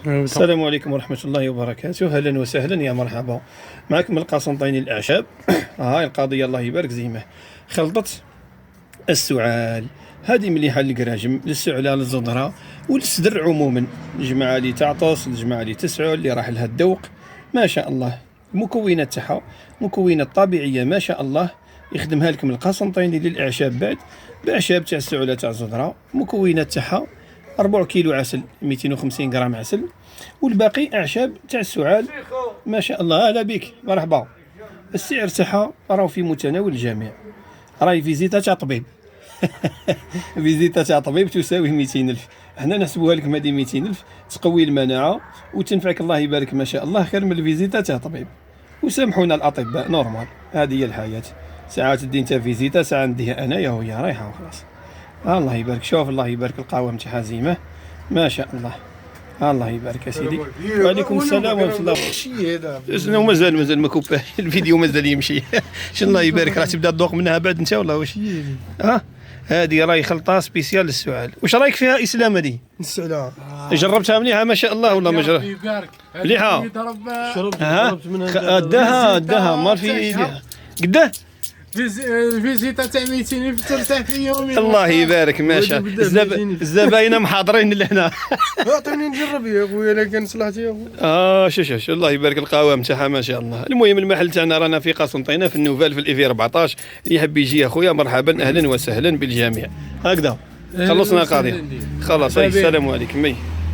السلام عليكم ورحمة الله وبركاته. أهلا وسهلا، يا مرحبا. معكم القسنطيني الأعشاب. هاي القضية الله يبارك زيمه. خلطة السعال هذه مليحة للقراجم، للسعلة، للزضرة وللصدر عموما. الجماعة اللي تعطس، الجماعة اللي تسعل، اللي راح لها الذوق، ما شاء الله. المكونات تاعها مكونات طبيعية ما شاء الله. يخدمها لكم القسنطيني للأعشاب بعد، بأعشاب تاع السعلة تاع الزضرة. مكونات تاعها 4 كيلو عسل، 250 غرام عسل، والباقي اعشاب تاع السعال ما شاء الله. اهلا بك، مرحبا. السعر تاعها راهو في متناول الجميع، راهي فيزيتا تاع طبيب. فيزيتا تاع طبيب تساوي 200,000. حنا نحسبوها لكم هذه 200,000 تقوي المناعه وتنفعك الله يبارك ما شاء الله، خير من الفيزيتا تاع طبيب. وسامحونا الاطباء، نورمال، هذه هي الحياه. ساعات تدي انت فيزيتا، ساعات نديها انايا وهي رايحه وخلاص. الله يبارك، شوف الله يبارك القوام تاعها زيمه ما شاء الله. الله يبارك يا سيدي. وعليكم السلام ورحمه الله. شنو مازال ما كوباش الفيديو، مازال يمشي. شنو الله يبارك، راح تبدا تذوق منها بعد انت ولا واش؟ هذه راهي خلطه سبيسيال للسعال. واش رايك فيها اسلام هذه؟ السعلة جربتها مليحه ما شاء الله ولا ما جربت؟ مليحه. شربت منها. داها ما في قداه. فيزيتا تاع 200,000 ترتاح في يومين. الله يبارك ما شاء الله. الزباين محاضرين لهنا. اعطيني نجرب يا خويا، الا كان صلحتي يا خويا. شوف الله يبارك القوام تاعها ما شاء الله. المهم المحل تاعنا رانا في قسنطينه في النوفال في الإيفي 14. اللي يحب يجي يا خويا مرحبا، اهلا وسهلا بالجميع. هكذا خلصنا قاضي، خلاص. السلام عليكم.